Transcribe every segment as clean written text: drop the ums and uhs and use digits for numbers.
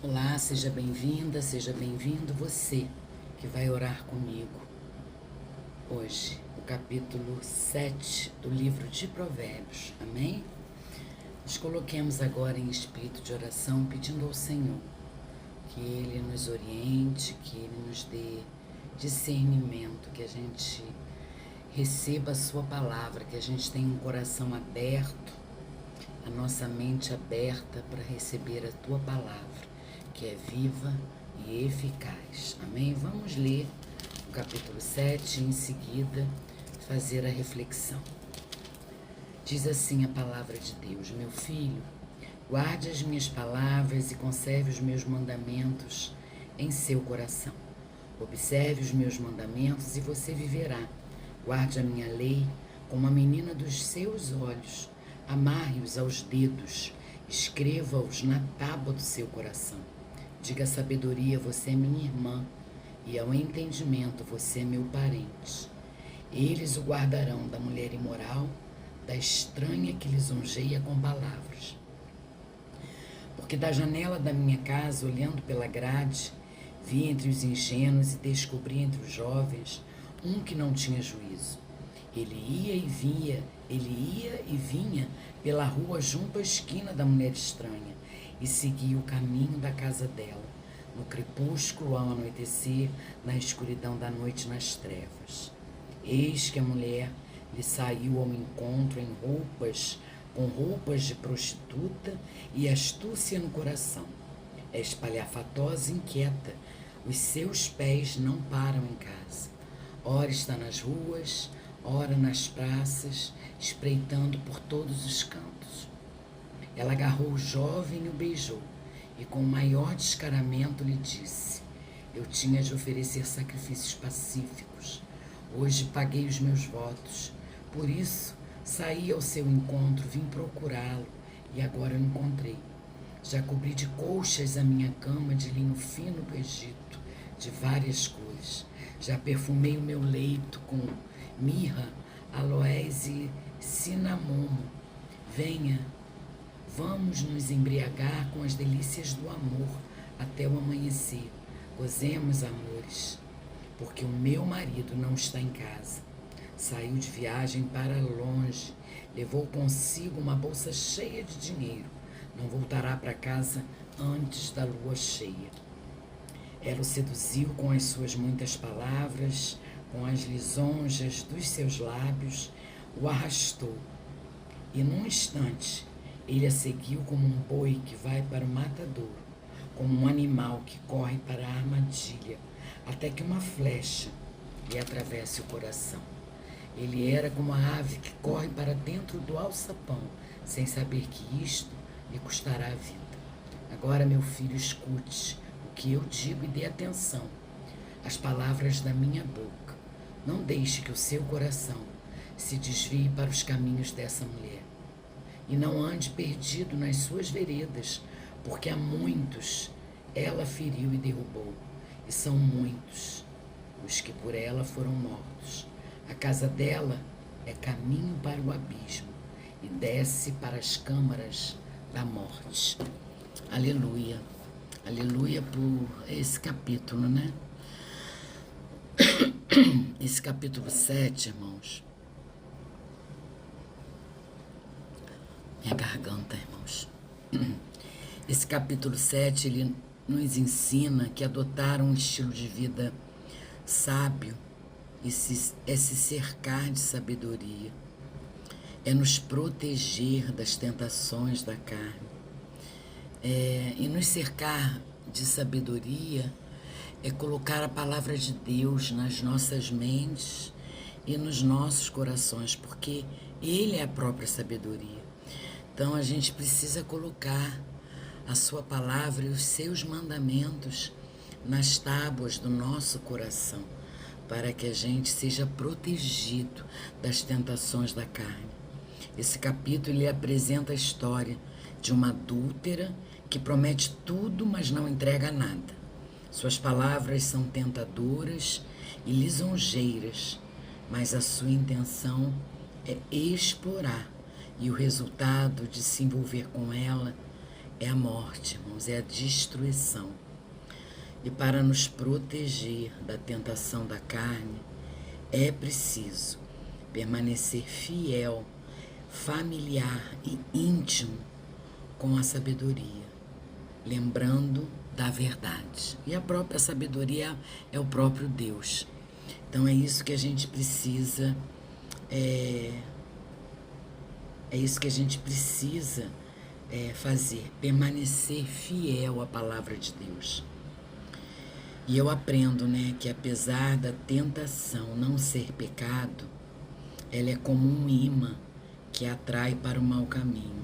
Olá, seja bem-vinda, seja bem-vindo você que vai orar comigo hoje, o capítulo 7 do livro de Provérbios, amém? Nos coloquemos agora em espírito de oração, pedindo ao Senhor que Ele nos oriente, que Ele nos dê discernimento, que a gente receba a Sua palavra, que a gente tenha um coração aberto, a nossa mente aberta para receber a Tua palavra, que é viva e eficaz. Amém? Vamos ler o capítulo 7 e em seguida fazer a reflexão. Diz assim a palavra de Deus: meu filho, guarde as minhas palavras e conserve os meus mandamentos em seu coração. Observe os meus mandamentos e você viverá. Guarde a minha lei como a menina dos seus olhos. Amarre-os aos dedos, escreva-os na tábua do seu coração. Diga à sabedoria, você é minha irmã, e ao entendimento, você é meu parente. Eles o guardarão da mulher imoral, da estranha que lisonjeia com palavras. Porque da janela da minha casa, olhando pela grade, vi entre os ingênuos e descobri entre os jovens um que não tinha juízo. Ele ia e vinha pela rua junto à esquina da mulher estranha e seguia o caminho da casa dela, no crepúsculo ao anoitecer, na escuridão da noite, nas trevas. Eis que a mulher lhe saiu ao encontro com roupas de prostituta e astúcia no coração. É espalhafatosa e inquieta, os seus pés não param em casa. Ora está nas ruas, ora nas praças, espreitando por todos os cantos. Ela agarrou o jovem e o beijou, e com o maior descaramento lhe disse: eu tinha de oferecer sacrifícios pacíficos. Hoje paguei os meus votos. Por isso, saí ao seu encontro, vim procurá-lo, e agora o encontrei. Já cobri de colchas a minha cama de linho fino do Egito, de várias cores. Já perfumei o meu leito com mirra, aloés e cinamomo. Venha, vamos nos embriagar com as delícias do amor até o amanhecer. Gozemos, amores, porque o meu marido não está em casa. Saiu de viagem para longe, levou consigo uma bolsa cheia de dinheiro. Não voltará para casa antes da lua cheia. Ela o seduziu com as suas muitas palavras, com as lisonjas dos seus lábios, o arrastou. E num instante, ele a seguiu como um boi que vai para o matadouro, como um animal que corre para a armadilha, até que uma flecha lhe atravesse o coração. Ele era como a ave que corre para dentro do alçapão, sem saber que isto lhe custará a vida. Agora, meu filho, escute o que eu digo e dê atenção às palavras da minha boca. Não deixe que o seu coração se desvie para os caminhos dessa mulher. E não ande perdido nas suas veredas, porque há muitos ela feriu e derrubou, e são muitos os que por ela foram mortos. A casa dela é caminho para o abismo e desce para as câmaras da morte. Aleluia. Aleluia por esse capítulo, né? Esse capítulo 7, irmãos. Minha garganta, irmãos. Esse capítulo 7, ele nos ensina que adotar um estilo de vida sábio é se cercar de sabedoria, é nos proteger das tentações da carne. E nos cercar de sabedoria é colocar a palavra de Deus nas nossas mentes e nos nossos corações, porque Ele é a própria sabedoria. Então a gente precisa colocar a sua palavra e os seus mandamentos nas tábuas do nosso coração, para que a gente seja protegido das tentações da carne. Esse capítulo ele apresenta a história de uma adúltera que promete tudo, mas não entrega nada. Suas palavras são tentadoras e lisonjeiras, mas a sua intenção é explorar, e o resultado de se envolver com ela é a morte, irmãos, é a destruição. E para nos proteger da tentação da carne, é preciso permanecer fiel, familiar e íntimo com a sabedoria, lembrando da verdade. E a própria sabedoria é o próprio Deus. Então é isso que a gente precisa, fazer, permanecer fiel à palavra de Deus. E eu aprendo, que apesar da tentação não ser pecado, ela é como um imã que atrai para o mau caminho.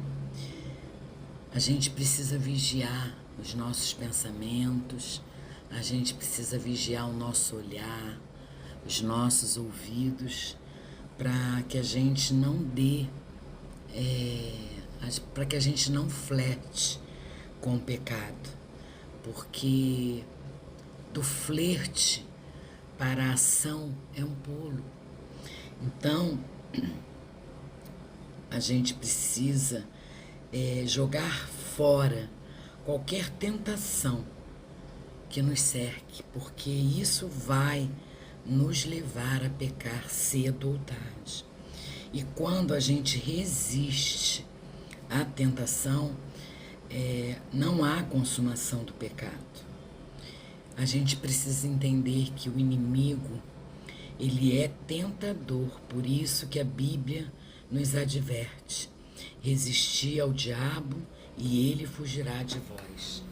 A gente precisa vigiar os nossos pensamentos, a gente precisa vigiar o nosso olhar, os nossos ouvidos, para que a gente não para que a gente não flerte com o pecado, porque do flerte para a ação é um pulo. Então, a gente precisa jogar fora qualquer tentação que nos cerque, porque isso vai nos levar a pecar cedo ou tarde. E quando a gente resiste à tentação, não há consumação do pecado. A gente precisa entender que o inimigo, ele é tentador, por isso que a Bíblia nos adverte: resistir ao diabo e ele fugirá de vós.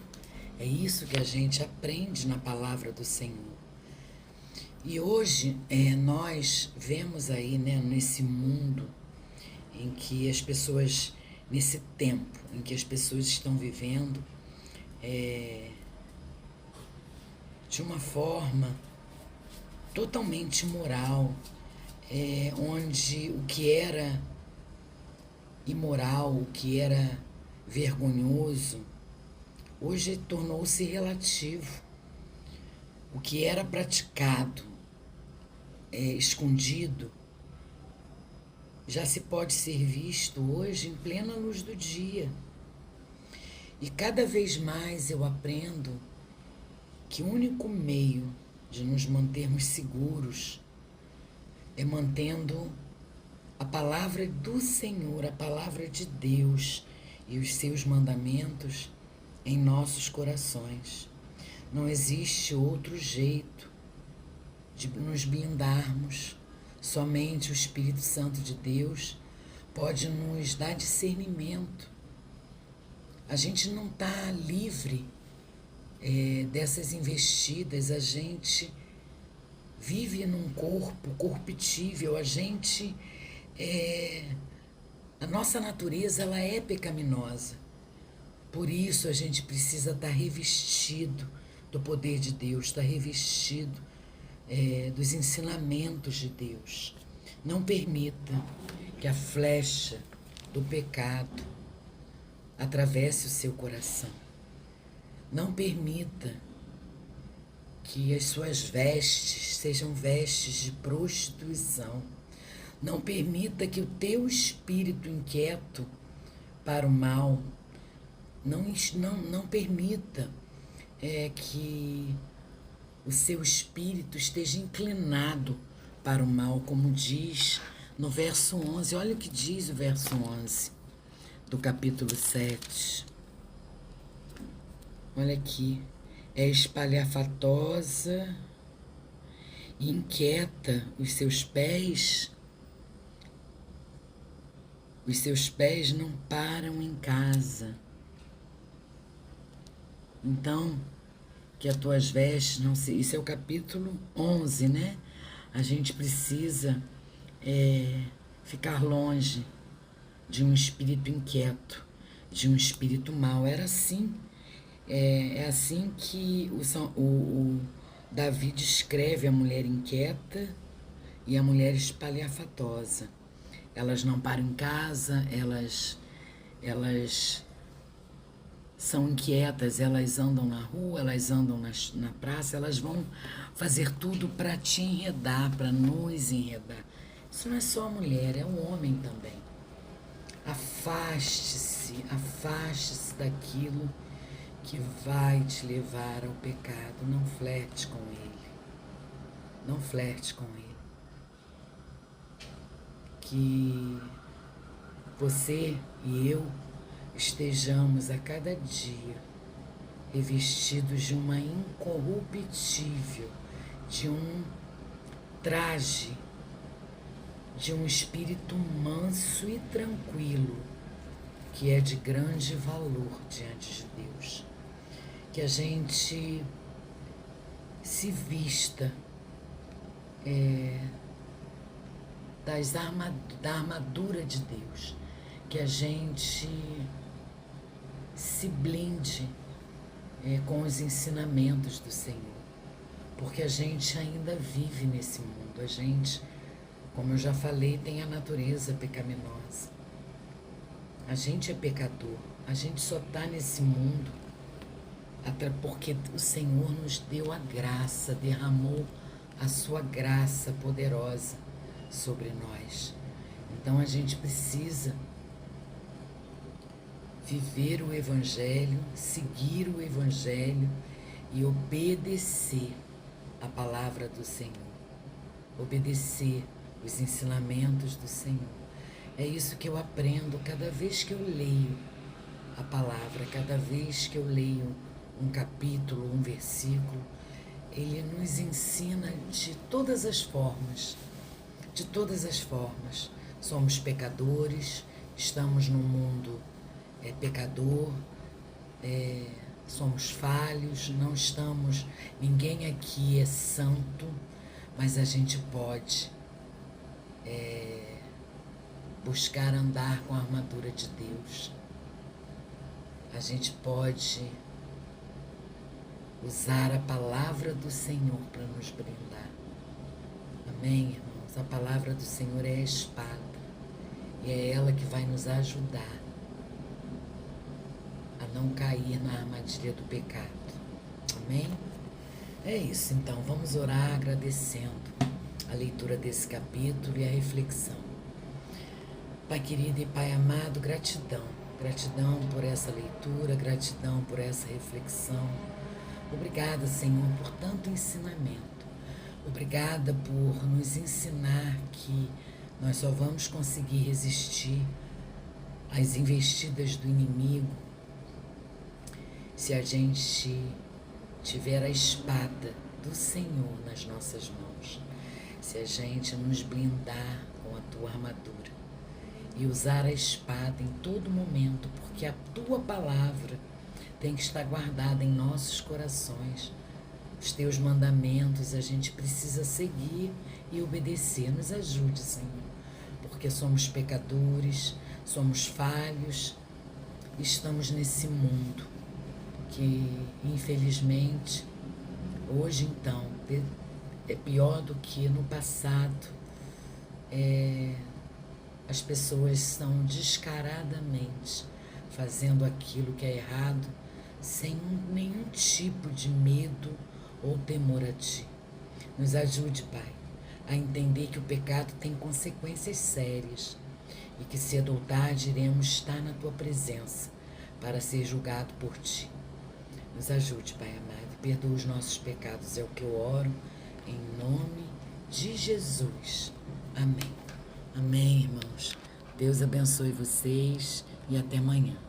É isso que a gente aprende na palavra do Senhor. E hoje nós vemos aí, nesse mundo em que as pessoas, nesse tempo em que as pessoas estão vivendo de uma forma totalmente imoral, onde o que era imoral, o que era vergonhoso, hoje tornou-se relativo. O que era praticado, escondido, já se pode ser visto hoje em plena luz do dia. E cada vez mais eu aprendo que o único meio de nos mantermos seguros é mantendo a palavra do Senhor, a palavra de Deus e os seus mandamentos em nossos corações. Não existe outro jeito de nos blindarmos. Somente o Espírito Santo de Deus pode nos dar discernimento. A gente não está livre dessas investidas, a gente vive num corpo corruptível, a nossa natureza ela é pecaminosa. Por isso a gente precisa estar revestido do poder de Deus, estar revestido dos ensinamentos de Deus. Não permita que a flecha do pecado atravesse o seu coração. Não permita que as suas vestes sejam vestes de prostituição. Não permita que o teu espírito inquieto para o mal, não permita que o seu espírito esteja inclinado para o mal, como diz no verso 11. Olha o que diz o verso 11 do capítulo 7. Olha aqui. É espalhafatosa e inquieta os seus pés não param em casa. Então, que as tuas vestes não se... Isso é o capítulo 11, né? A gente precisa ficar longe de um espírito inquieto, de um espírito mau. Era assim. É assim que o Davi descreve a mulher inquieta e a mulher espalhafatosa. Elas não param em casa, elas são inquietas, elas andam na rua, elas andam na praça, elas vão fazer tudo para te enredar, para nos enredar. Isso não é só a mulher, é o homem também. Afaste-se daquilo que vai te levar ao pecado. Não flerte com ele. Não flerte com ele. Que você e eu estejamos a cada dia revestidos de uma incorruptível, de um traje, de um espírito manso e tranquilo, que é de grande valor diante de Deus. Que a gente se vista da armadura de Deus, que a gente se blinde com os ensinamentos do Senhor, porque a gente ainda vive nesse mundo. A gente, como eu já falei, tem a natureza pecaminosa. A gente é pecador. A gente só está nesse mundo até porque o Senhor nos deu a graça, derramou a sua graça poderosa sobre nós. Então a gente precisa viver o Evangelho, seguir o Evangelho e obedecer a palavra do Senhor, obedecer os ensinamentos do Senhor. É isso que eu aprendo cada vez que eu leio a palavra, cada vez que eu leio um capítulo, um versículo. Ele nos ensina de todas as formas, de todas as formas. Somos pecadores, estamos num mundo pecador, somos falhos, não estamos, ninguém aqui é santo, mas a gente pode buscar andar com a armadura de Deus. A gente pode usar a palavra do Senhor para nos brindar. Amém, irmãos? A palavra do Senhor é a espada e é ela que vai nos ajudar a não cair na armadilha do pecado. Amém? É isso, então. Vamos orar agradecendo a leitura desse capítulo e a reflexão. Pai querido e Pai amado, gratidão. Gratidão por essa leitura, gratidão por essa reflexão. Obrigada, Senhor, por tanto ensinamento. Obrigada por nos ensinar que nós só vamos conseguir resistir às investidas do inimigo se a gente tiver a espada do Senhor nas nossas mãos, se a gente nos blindar com a tua armadura e usar a espada em todo momento, porque a tua palavra tem que estar guardada em nossos corações. Os teus mandamentos a gente precisa seguir e obedecer. Nos ajude, Senhor, porque somos pecadores, somos falhos, estamos nesse mundo que, infelizmente, hoje então, é pior do que no passado. As pessoas estão descaradamente fazendo aquilo que é errado, sem nenhum tipo de medo ou temor a Ti. Nos ajude, Pai, a entender que o pecado tem consequências sérias e que cedo ou tarde iremos estar na Tua presença para ser julgado por Ti. Nos ajude, Pai amado, e perdoa os nossos pecados. É o que eu oro em nome de Jesus. Amém. Amém, irmãos. Deus abençoe vocês e até amanhã.